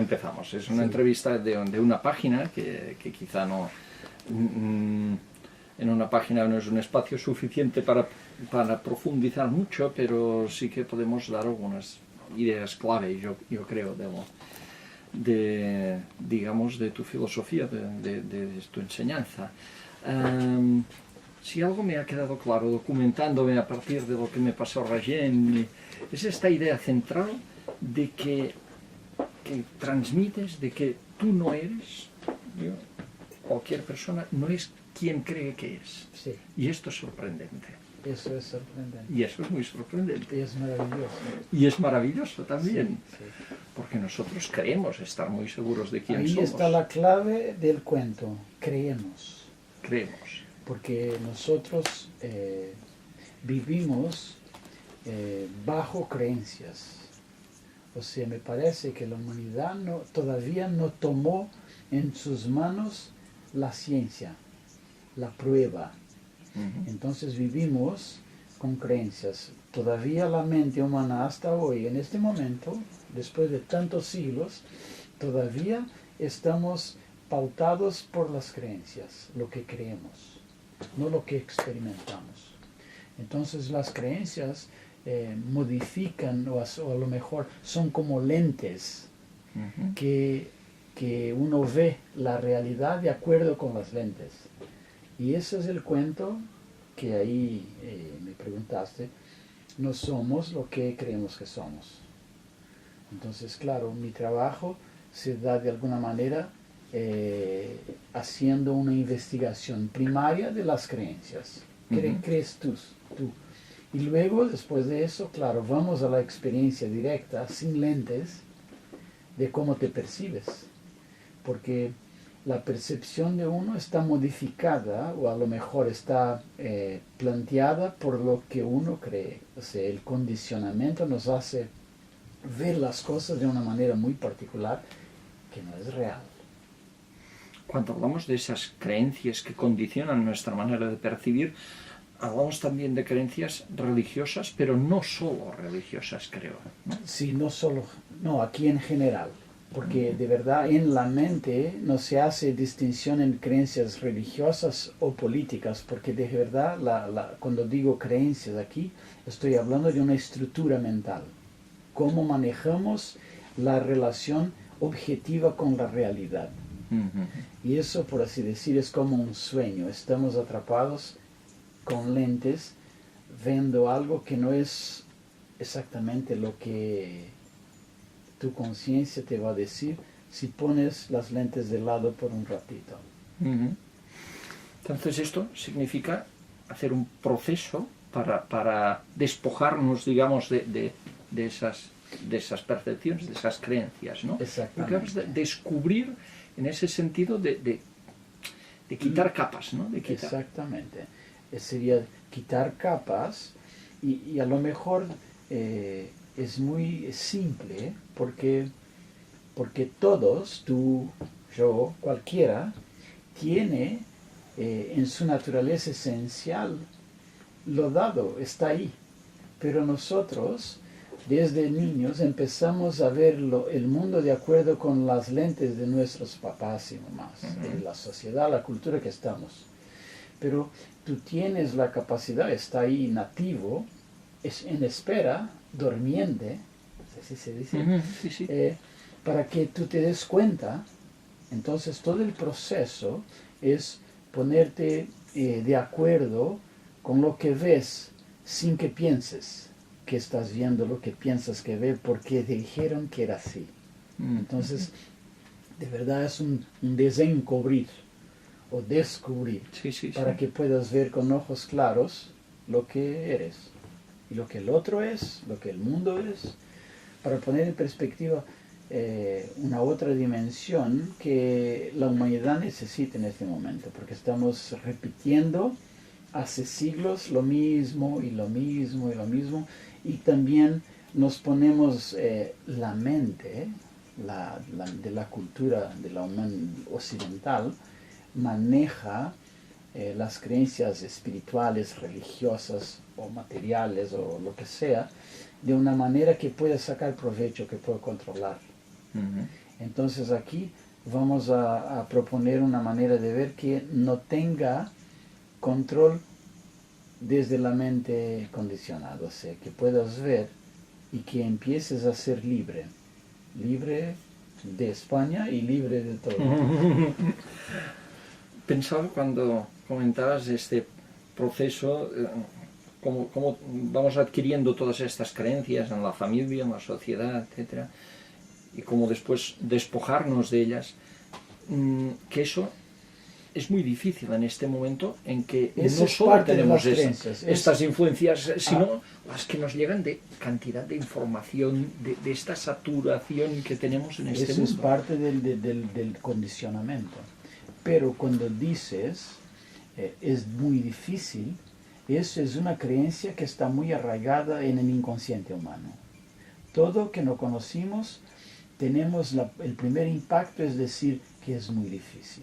empezamos. Es una entrevista de una página que quizá no... en una página no es un espacio suficiente para profundizar mucho, pero sí que podemos dar algunas ideas clave, yo creo, digamos, de tu filosofía, de tu enseñanza. Si algo me ha quedado claro documentándome a partir de lo que me pasó recién, es esta idea central de que transmites, de que tú no eres, cualquier persona no es quien cree que es. Sí. Y esto es sorprendente. Eso es sorprendente. Y eso es muy sorprendente. Y es maravilloso. Y es maravilloso también. Sí. Porque nosotros creemos estar muy seguros de quién Ahí somos. está la clave del cuento. Creemos. Creemos. Porque nosotros vivimos bajo creencias. O sea, me parece que la humanidad todavía no tomó en sus manos la ciencia, la prueba. Entonces vivimos con creencias. Todavía la mente humana hasta hoy, en este momento, después de tantos siglos, todavía estamos pautados por las creencias, lo que creemos, no lo que experimentamos. Entonces las creencias modifican o a lo mejor son como lentes que uno ve la realidad de acuerdo con las lentes. Y ese es el cuento que ahí me preguntaste. No somos lo que creemos que somos. Entonces, claro, mi trabajo se da de alguna manera haciendo una investigación primaria de las creencias. ¿Qué crees tú? Y luego, después de eso, claro, vamos a la experiencia directa, sin lentes, de cómo te percibes. Porque la percepción de uno está modificada o a lo mejor está planteada por lo que uno cree. O sea, el condicionamiento nos hace ver las cosas de una manera muy particular que no es real. Cuando hablamos de esas creencias que condicionan nuestra manera de percibir, hablamos también de creencias religiosas, pero no solo religiosas, creo, ¿no? Sí, no solo, no, aquí en general. Porque de verdad en la mente no se hace distinción en creencias religiosas o políticas, porque de verdad cuando digo creencias aquí, estoy hablando de una estructura mental. Cómo manejamos la relación objetiva con la realidad. Y eso, por así decir, es como un sueño. Estamos atrapados con lentes, viendo algo que no es exactamente lo que tu conciencia te va a decir si pones las lentes de lado por un ratito. Entonces esto significa hacer un proceso para despojarnos, digamos, de esas percepciones, de esas creencias, ¿no? Exactamente. Porque vamos a descubrir en ese sentido de quitar capas, ¿no? Exactamente. Sería quitar capas y a lo mejor es muy simple porque todos, tú, yo, cualquiera, tiene en su naturaleza esencial lo dado, está ahí. Pero nosotros, desde niños, empezamos a ver el mundo de acuerdo con las lentes de nuestros papás y mamás, de la sociedad, la cultura que estamos. Pero tú tienes la capacidad, está ahí nativo, es en espera, dormiente, así se dice, para que tú te des cuenta. Entonces todo el proceso es ponerte de acuerdo con lo que ves sin que pienses que estás viendo lo que piensas que ves porque te dijeron que era así. Entonces, de verdad es un desencubrir o descubrir para que puedas ver con ojos claros lo que eres y lo que el otro es, lo que el mundo es, para poner en perspectiva una otra dimensión que la humanidad necesita en este momento, porque estamos repitiendo hace siglos lo mismo y lo mismo y lo mismo, y también nos ponemos la mente de la cultura de la occidental maneja las creencias espirituales, religiosas o materiales o lo que sea, de una manera que pueda sacar provecho, que pueda controlar. Entonces aquí vamos a proponer una manera de ver que no tenga control desde la mente condicionada, o sea, que puedas ver y que empieces a ser libre, libre de España y libre de todo. Pensaba cuando comentabas este proceso, cómo vamos adquiriendo todas estas creencias en la familia, en la sociedad, etcétera, y cómo después despojarnos de ellas, que eso es muy difícil en este momento en que Eso no es solo parte de tenemos las creencias. estas influencias, sino las que nos llegan de cantidad de información, de esta saturación que tenemos en este Eso mundo. es parte del condicionamiento. Pero cuando dices es muy difícil, eso es una creencia que está muy arraigada en el inconsciente humano. Todo que no conocimos, tenemos el primer impacto es decir que es muy difícil.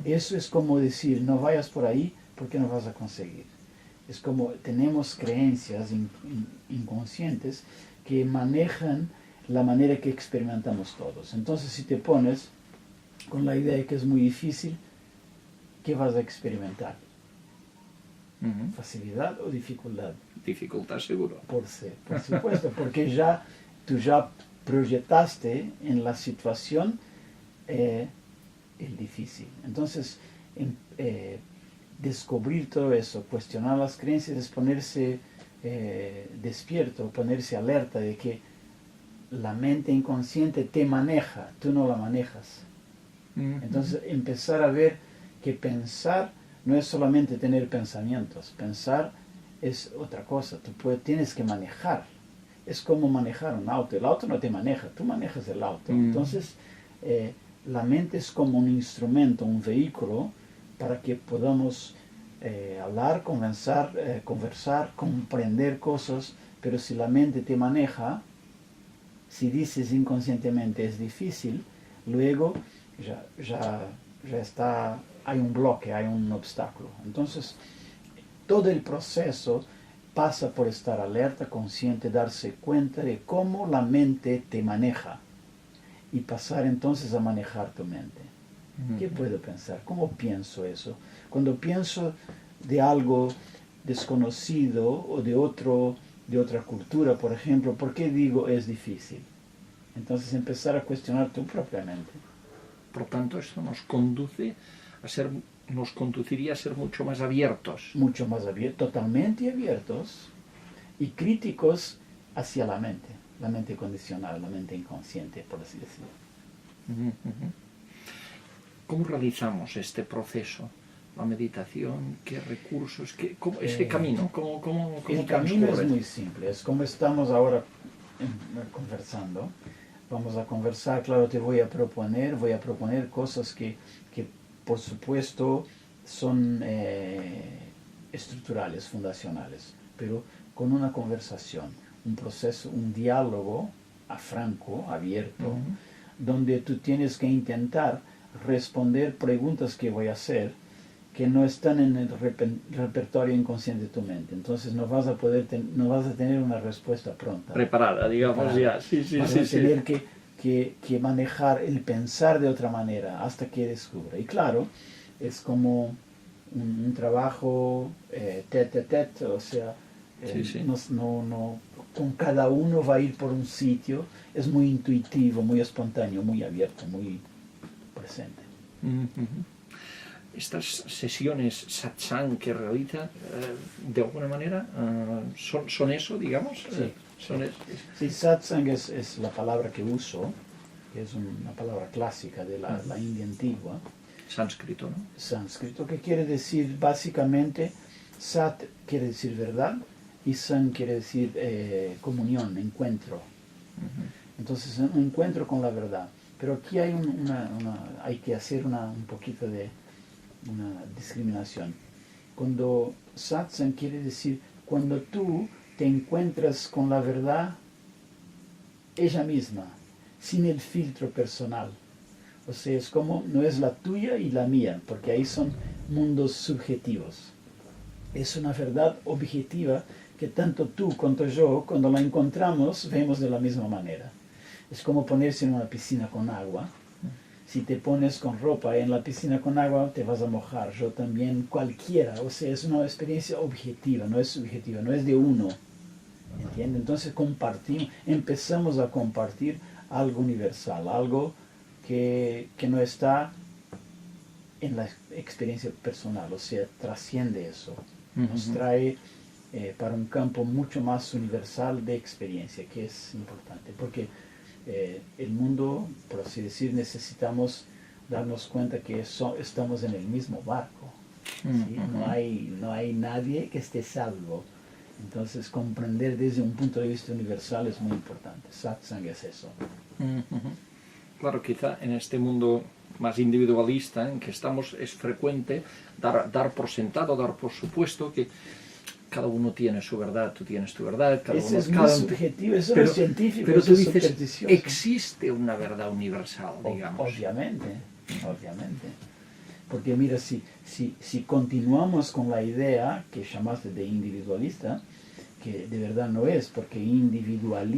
Eso es como decir, no vayas por ahí porque no vas a conseguir. Es como tenemos creencias inconscientes que manejan la manera que experimentamos todos. Entonces, si te pones con la idea de que es muy difícil, ¿qué vas a experimentar? ¿Facilidad o dificultad? Dificultad seguro. Por supuesto, porque tú ya proyectaste en la situación el difícil. Entonces, descubrir todo eso, cuestionar las creencias, es ponerse despierto, ponerse alerta de que la mente inconsciente te maneja, tú no la manejas. Entonces, empezar a ver que pensar no es solamente tener pensamientos, pensar es otra cosa, tienes que manejar. Es como manejar un auto, el auto no te maneja, tú manejas el auto. Entonces, la mente es como un instrumento, un vehículo para que podamos hablar, conversar, comprender cosas, pero si la mente te maneja, si dices inconscientemente es difícil, luego ya está, hay un bloque, hay un obstáculo. Entonces, todo el proceso pasa por estar alerta, consciente, darse cuenta de cómo la mente te maneja y pasar entonces a manejar tu mente. ¿Qué puedo pensar? ¿Cómo pienso eso? Cuando pienso de algo desconocido o de otra cultura, por ejemplo, ¿por qué digo es difícil? Entonces empezar a cuestionar tu propia mente. Por tanto, esto nos conduciría a ser mucho más abiertos. Mucho más abiertos, totalmente abiertos y críticos hacia la mente condicionada, la mente inconsciente, por así decirlo. ¿Cómo realizamos este proceso? La meditación, ¿qué recursos? Este camino, ¿cómo el camino transcurre? es muy simple, es como estamos ahora conversando. Vamos a conversar, claro, te voy a proponer cosas que por supuesto son estructurales, fundacionales, pero con una conversación, un proceso, un diálogo franco, abierto, donde tú tienes que intentar responder preguntas que voy a hacer que no están en el repertorio inconsciente de tu mente. Entonces no vas a tener una respuesta pronta. Preparada, digamos ya. Sí, vas a tener que manejar el pensar de otra manera hasta que descubra. Y claro, es como un trabajo tete a tete, o sea, no, con cada uno va a ir por un sitio, es muy intuitivo, muy espontáneo, muy abierto, muy presente. Estas sesiones satsang que realiza, de alguna manera, son eso, digamos. Sí, satsang es la palabra que uso, que es una palabra clásica de la India antigua. Sánscrito, ¿no? Sánscrito, que quiere decir básicamente, sat quiere decir verdad y sang quiere decir comunión, encuentro. Entonces, un encuentro con la verdad. Pero aquí hay que hacer un poquito de una discriminación. Cuando satsang quiere decir, cuando tú te encuentras con la verdad ella misma, sin el filtro personal. O sea, es como, no es la tuya y la mía, porque ahí son mundos subjetivos. Es una verdad objetiva que tanto tú cuanto yo, cuando la encontramos, vemos de la misma manera. Es como ponerse en una piscina con agua. Si te pones con ropa en la piscina con agua, te vas a mojar. Yo también, cualquiera. O sea, es una experiencia objetiva, no es subjetiva, no es de uno. ¿Entiendes? Entonces compartimos, empezamos a compartir algo universal, algo que no está en la experiencia personal, o sea, trasciende eso. Nos trae para un campo mucho más universal de experiencia, que es importante, porque el mundo, por así decir, necesitamos darnos cuenta que estamos en el mismo barco. ¿Sí? No hay nadie que esté salvo. Entonces, comprender desde un punto de vista universal es muy importante. Satsang es eso. Claro, quizá en este mundo más individualista en que estamos es frecuente dar por sentado, dar por supuesto que cada uno tiene su verdad, tú tienes tu verdad, cada Eso uno... es muy subjetivo, eso no es científico, pero eso tú es dices, supersticioso. existe una verdad universal, digamos. Obviamente. Porque mira, si continuamos con la idea que llamaste de individualista, que de verdad no es, porque individual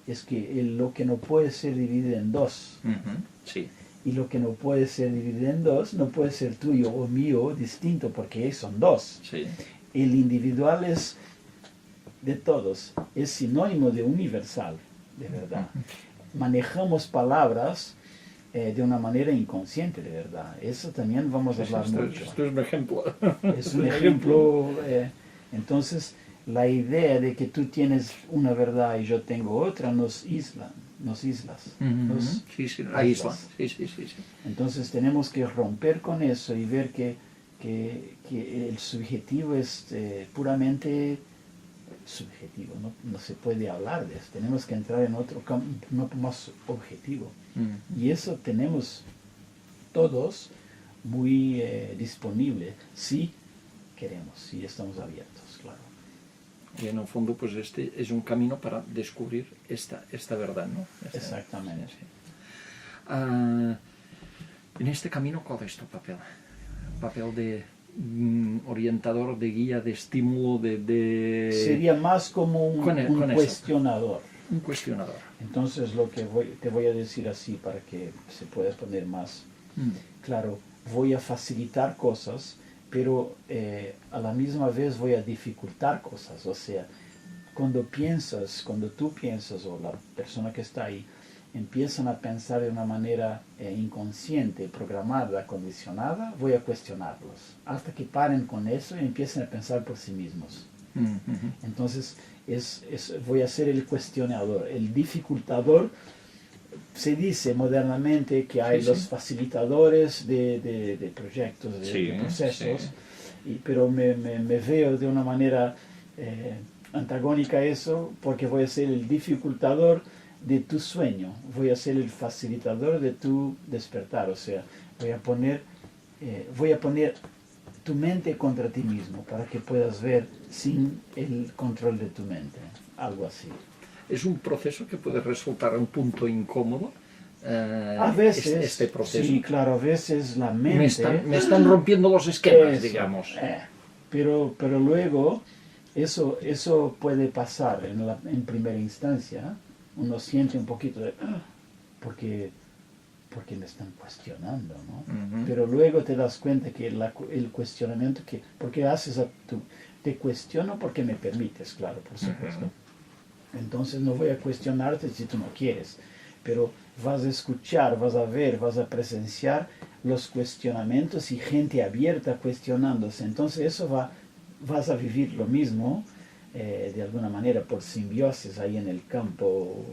es que lo que no puede ser dividido en dos. Sí. Y lo que no puede ser dividido en dos no puede ser tuyo o mío distinto, porque son dos. Sí. El individual es de todos, es sinónimo de universal, de verdad. Manejamos palabras de una manera inconsciente, de verdad. Eso también vamos a hablar mucho. Esto es un ejemplo. Es un ejemplo. Entonces, la idea de que tú tienes una verdad y yo tengo otra nos islas. Sí, la isla. Sí. Entonces tenemos que romper con eso y ver que el subjetivo es puramente subjetivo, no se puede hablar de eso. Tenemos que entrar en otro campo más objetivo. Y eso tenemos todos muy disponible si queremos, si estamos abiertos, claro. Y en el fondo, pues este es un camino para descubrir esta verdad, ¿no? Exactamente. Sí. En este camino, ¿cuál es tu papel? ¿Papel de orientador, de guía, de estímulo, Sería más como un cuestionador. Un cuestionador. Entonces lo que te voy a decir así para que se pueda poner más claro, voy a facilitar cosas, pero a la misma vez voy a dificultar cosas. O sea, cuando tú piensas o la persona que está ahí empiezan a pensar de una manera inconsciente, programada, condicionada, voy a cuestionarlos hasta que paren con eso y empiecen a pensar por sí mismos. Entonces voy a ser el cuestionador, el dificultador. Se dice modernamente que hay los facilitadores de proyectos, de procesos, pero me veo de una manera antagónica a eso, porque voy a ser el dificultador de tu sueño, voy a ser el facilitador de tu despertar. O sea, voy a poner tu mente contra ti mismo para que puedas ver sin el control de tu mente, algo así. Es un proceso que puede resultar un punto incómodo. A veces, este proceso. Sí, claro, a veces la mente... Me están rompiendo los esquemas, digamos. Pero luego eso puede pasar en primera instancia. Uno siente un poquito de... porque me están cuestionando, ¿no? Pero luego te das cuenta que el cuestionamiento porque te cuestiono porque me permites, claro, por supuesto. Entonces no voy a cuestionarte si tú no quieres, pero vas a escuchar, vas a ver, vas a presenciar los cuestionamientos y gente abierta cuestionándose. Entonces eso vas a vivir lo mismo, de alguna manera, por simbiosis ahí en el campo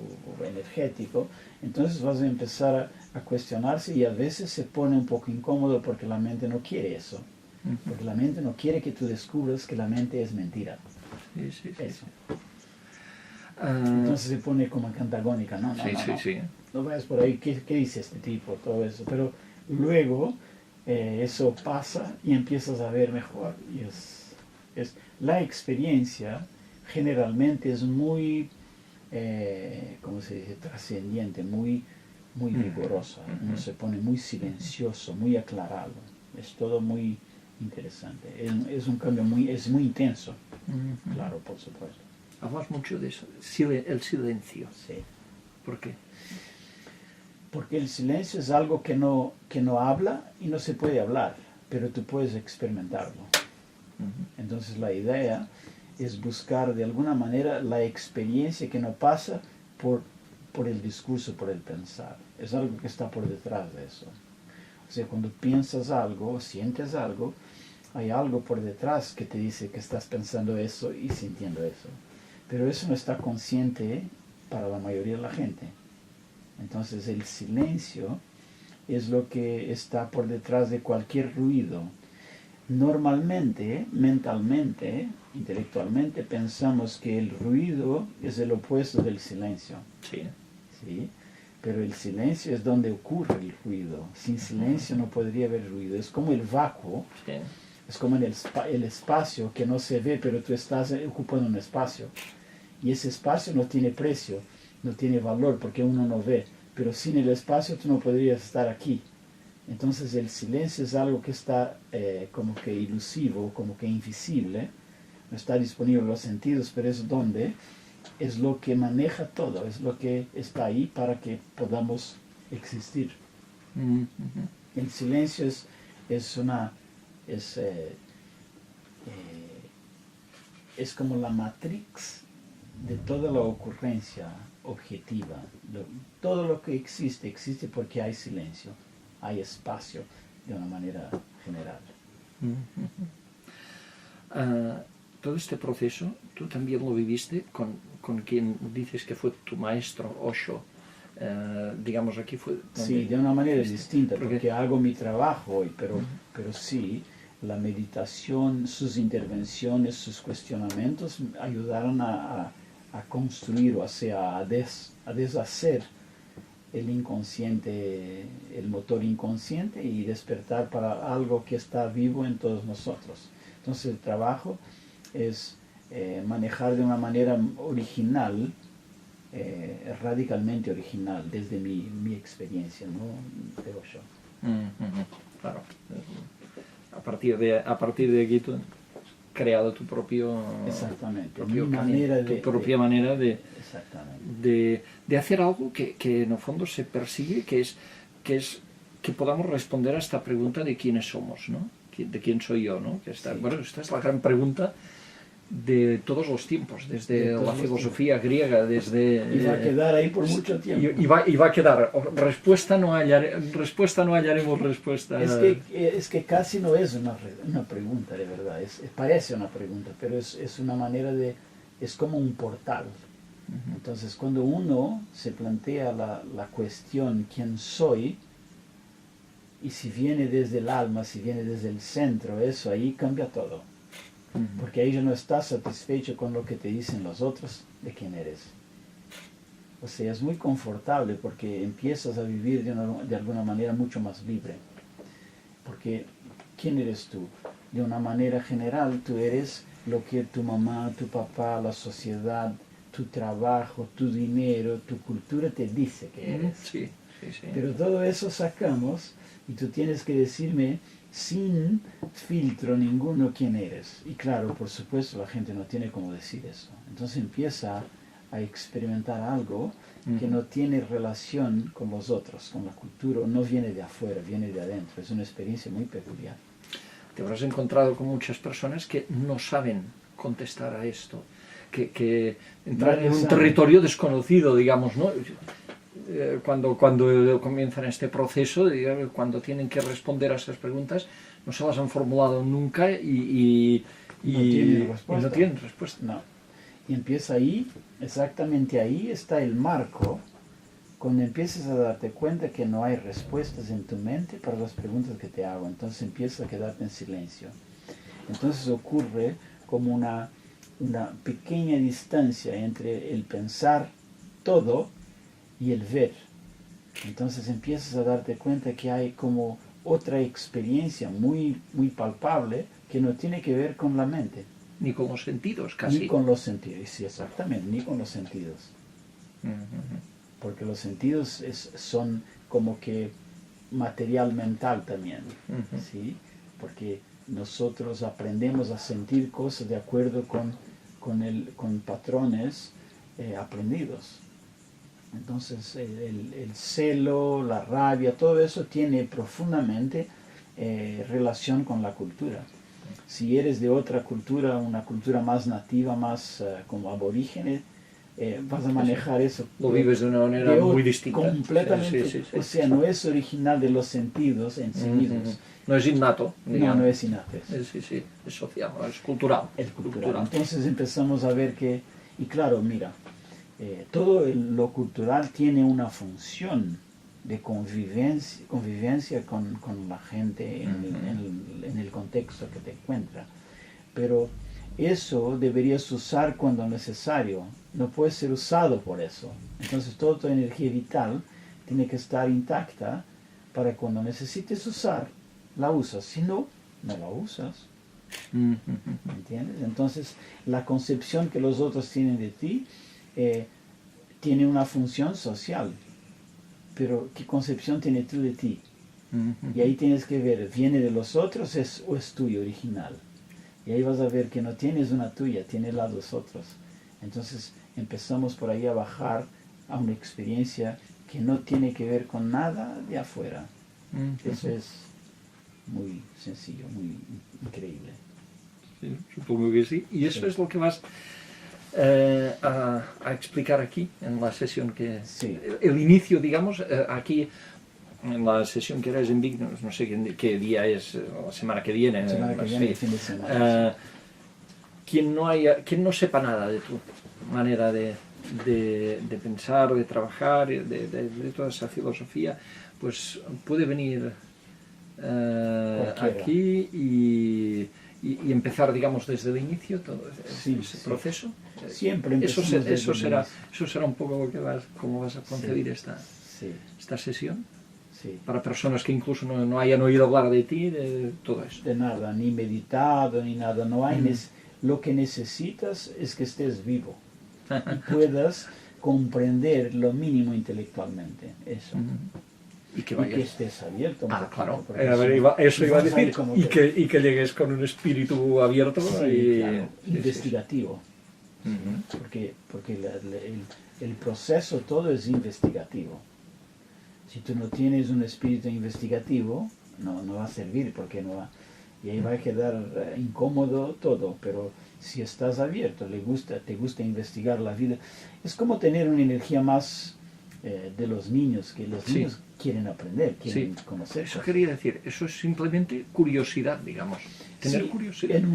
energético. Entonces vas a empezar a cuestionarse y a veces se pone un poco incómodo porque la mente no quiere eso. Porque la mente no quiere que tú descubras que la mente es mentira. Sí. Eso. Entonces se pone como antagónica, no, no vayas por ahí, ¿qué dice este tipo? Todo eso. Pero luego eso pasa y empiezas a ver mejor. Y la experiencia generalmente es muy, ¿cómo se dice? Trascendiente, muy vigorosa. Uno se pone muy silencioso, muy aclarado. Es todo muy interesante. Es un cambio muy intenso. Claro, por supuesto. Hablas mucho de eso, el silencio. Sí. ¿Por qué? Porque el silencio es algo que no habla y no se puede hablar, pero tú puedes experimentarlo. Entonces la idea es buscar de alguna manera la experiencia que no pasa por el discurso, por el pensar. Es algo que está por detrás de eso. O sea, cuando piensas algo, sientes algo, hay algo por detrás que te dice que estás pensando eso y sintiendo eso. Pero eso no está consciente para la mayoría de la gente. Entonces el silencio es lo que está por detrás de cualquier ruido. Normalmente, mentalmente, intelectualmente, pensamos que el ruido es el opuesto del silencio. Sí. ¿Sí? Pero el silencio es donde ocurre el ruido. Sin silencio no podría haber ruido. Es como el vacuo. Sí. Es como el espacio que no se ve, pero tú estás ocupando un espacio. Y ese espacio no tiene precio, no tiene valor porque uno no ve. Pero sin el espacio tú no podrías estar aquí. Entonces el silencio es algo que está como que ilusivo, como que invisible. No está disponible en los sentidos, pero es donde es lo que maneja todo, es lo que está ahí para que podamos existir. El silencio es como la matrix de toda la ocurrencia objetiva. Todo lo que existe porque hay silencio, hay espacio de una manera general. Todo este proceso, tú también lo viviste con quien dices que fue tu maestro, Osho. Digamos, aquí fue... Sí, de una manera distinta, porque hago mi trabajo hoy, pero sí, la meditación, sus intervenciones, sus cuestionamientos ayudaron a construir, o sea, a deshacer el inconsciente, el motor inconsciente y despertar para algo que está vivo en todos nosotros. Entonces el trabajo es manejar de una manera original, radicalmente original, desde mi experiencia, ¿no? De Osho. Claro. A partir de aquí tú has creado tu propio... Exactamente. Tu propia manera de exactamente. De hacer algo que en el fondo se persigue, que es que podamos responder a esta pregunta de quiénes somos, ¿no? De quién soy yo, ¿no? Bueno, esta es la gran pregunta de todos los tiempos, desde la filosofía griega, desde... Y va a quedar ahí por mucho tiempo. Y va a quedar, respuesta no hallaremos respuesta. Es que casi no es una pregunta, de verdad. Parece una pregunta, pero es una manera de... Es como un portal. Entonces, cuando uno se plantea la cuestión, ¿quién soy? Y si viene desde el alma, si viene desde el centro, eso ahí cambia todo. Porque ahí ya no estás satisfecho con lo que te dicen los otros de quién eres. O sea, es muy confortable porque empiezas a vivir de alguna manera mucho más libre. Porque, ¿quién eres tú? De una manera general, tú eres lo que tu mamá, tu papá, la sociedad, tu trabajo, tu dinero, tu cultura te dice que eres. Sí. Pero todo eso sacamos y tú tienes que decirme sin filtro ninguno quién eres. Y claro, por supuesto, la gente no tiene cómo decir eso. Entonces empieza a experimentar algo que no tiene relación con los otros, con la cultura, no viene de afuera, viene de adentro. Es una experiencia muy peculiar. Te habrás encontrado con muchas personas que no saben contestar a esto, que entran en un territorio desconocido, digamos, ¿no? Cuando comienzan este proceso, cuando tienen que responder a esas preguntas, no se las han formulado nunca y no tienen respuesta. No. Y empieza ahí, exactamente ahí está el marco, cuando empiezas a darte cuenta que no hay respuestas en tu mente para las preguntas que te hago, entonces empiezas a quedarte en silencio. Entonces ocurre como una pequeña distancia entre el pensar todo y el ver. Entonces empiezas a darte cuenta que hay como otra experiencia muy, muy palpable que no tiene que ver con la mente. Ni con los sentidos, casi. Ni con los sentidos, sí, exactamente, ni con los sentidos. Porque los sentidos son como que material mental también, ¿sí? Porque nosotros aprendemos a sentir cosas de acuerdo con patrones aprendidos. Entonces el celo, la rabia, todo eso tiene profundamente relación con la cultura. Si eres de otra cultura, una cultura más nativa, más como aborígene, vas a manejar eso. Lo vives de una manera muy distinta. Completamente. Sí, sí, sí, o sea, no es original de los sentidos en sí mismos. No es innato. No es innato. Sí, es social, es cultural. Es cultural. Entonces empezamos a ver que, y claro, mira, todo lo cultural tiene una función de convivencia con la gente en el contexto que te encuentra. Pero eso deberías usar cuando necesario, no puede ser usado por eso. Entonces toda tu energía vital tiene que estar intacta para cuando necesites usar, la usas. Si no, no la usas. ¿Entiendes? Entonces la concepción que los otros tienen de ti tiene una función social. Pero ¿qué concepción tienes tú de ti? Y ahí tienes que ver, ¿viene de los otros o es tuyo original? Y ahí vas a ver que no tienes una tuya, tienes la de los otros. Entonces empezamos por ahí a bajar a una experiencia que no tiene que ver con nada de afuera. Eso es muy sencillo, muy increíble. Sí, supongo que sí. Y eso es lo que vas a explicar aquí, en la sesión que... Sí. El inicio, digamos, aquí, en la sesión que harás en Vic, no sé qué día es, la semana que viene. La semana que viene, el fin de semana. Quien no sepa nada de tu manera de pensar, de trabajar, de toda esa filosofía, pues puede venir aquí y empezar, digamos, desde el inicio todo ese proceso. Siempre eso será un poco lo cómo vas a concebir esta sesión. Sí. Para personas que incluso no hayan oído hablar de ti, de todo eso. De nada, ni meditado, ni nada. No hay lo que necesitas es que estés vivo y puedas comprender lo mínimo intelectualmente. Eso. Y que estés abierto. Claro. Eso iba a decir. Y que llegues con un espíritu abierto. Claro, investigativo. Porque el proceso todo es investigativo. Si tú no tienes un espíritu investigativo, no va a servir, porque no va, y ahí va a quedar incómodo todo. Pero si estás abierto, te gusta investigar la vida, es como tener una energía más de los niños, que los niños quieren aprender, quieren conocer. Eso quería decir, eso es simplemente curiosidad, digamos. Tener curiosidad. En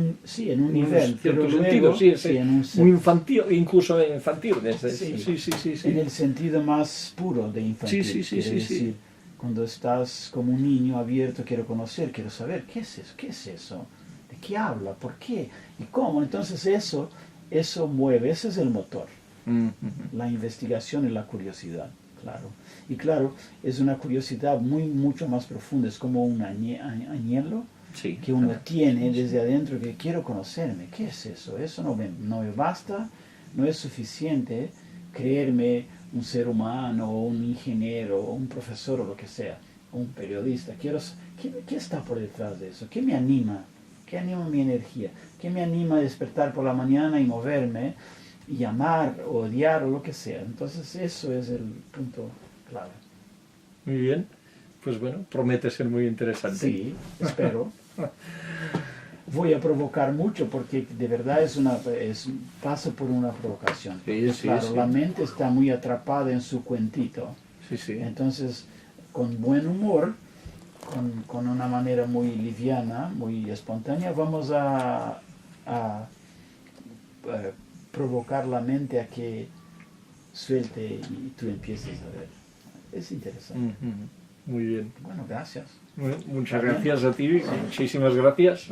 un nivel, cierto pero sentido, luego, muy infantil, incluso infantil. En el sentido más puro de infantil. Decir, cuando estás como un niño abierto, quiero conocer, quiero saber, ¿qué es eso? ¿De qué habla? ¿Por qué? ¿Y cómo? Entonces eso mueve, ese es el motor. La investigación y la curiosidad, claro. Y claro, es una curiosidad mucho más profunda, es como un anhelo que uno tiene desde adentro, que quiero conocerme. ¿Qué es eso? Eso no me basta, no es suficiente creerme un ser humano, o un ingeniero, o un profesor, o lo que sea, o un periodista. ¿Qué está por detrás de eso? ¿Qué me anima? ¿Qué anima mi energía? ¿Qué me anima a despertar por la mañana y moverme? Y amar o odiar o lo que sea. Entonces eso es el punto clave. Muy bien, pues bueno, promete ser muy interesante. Sí, espero. Voy a provocar mucho porque de verdad paso por una provocación. La mente está muy atrapada en su cuentito. Entonces, con buen humor, con una manera muy liviana, muy espontánea, vamos a provocar la mente a que suelte y tú empieces a ver. Es interesante. Muy bien. Bueno, gracias. Muchas gracias a ti, muchísimas gracias.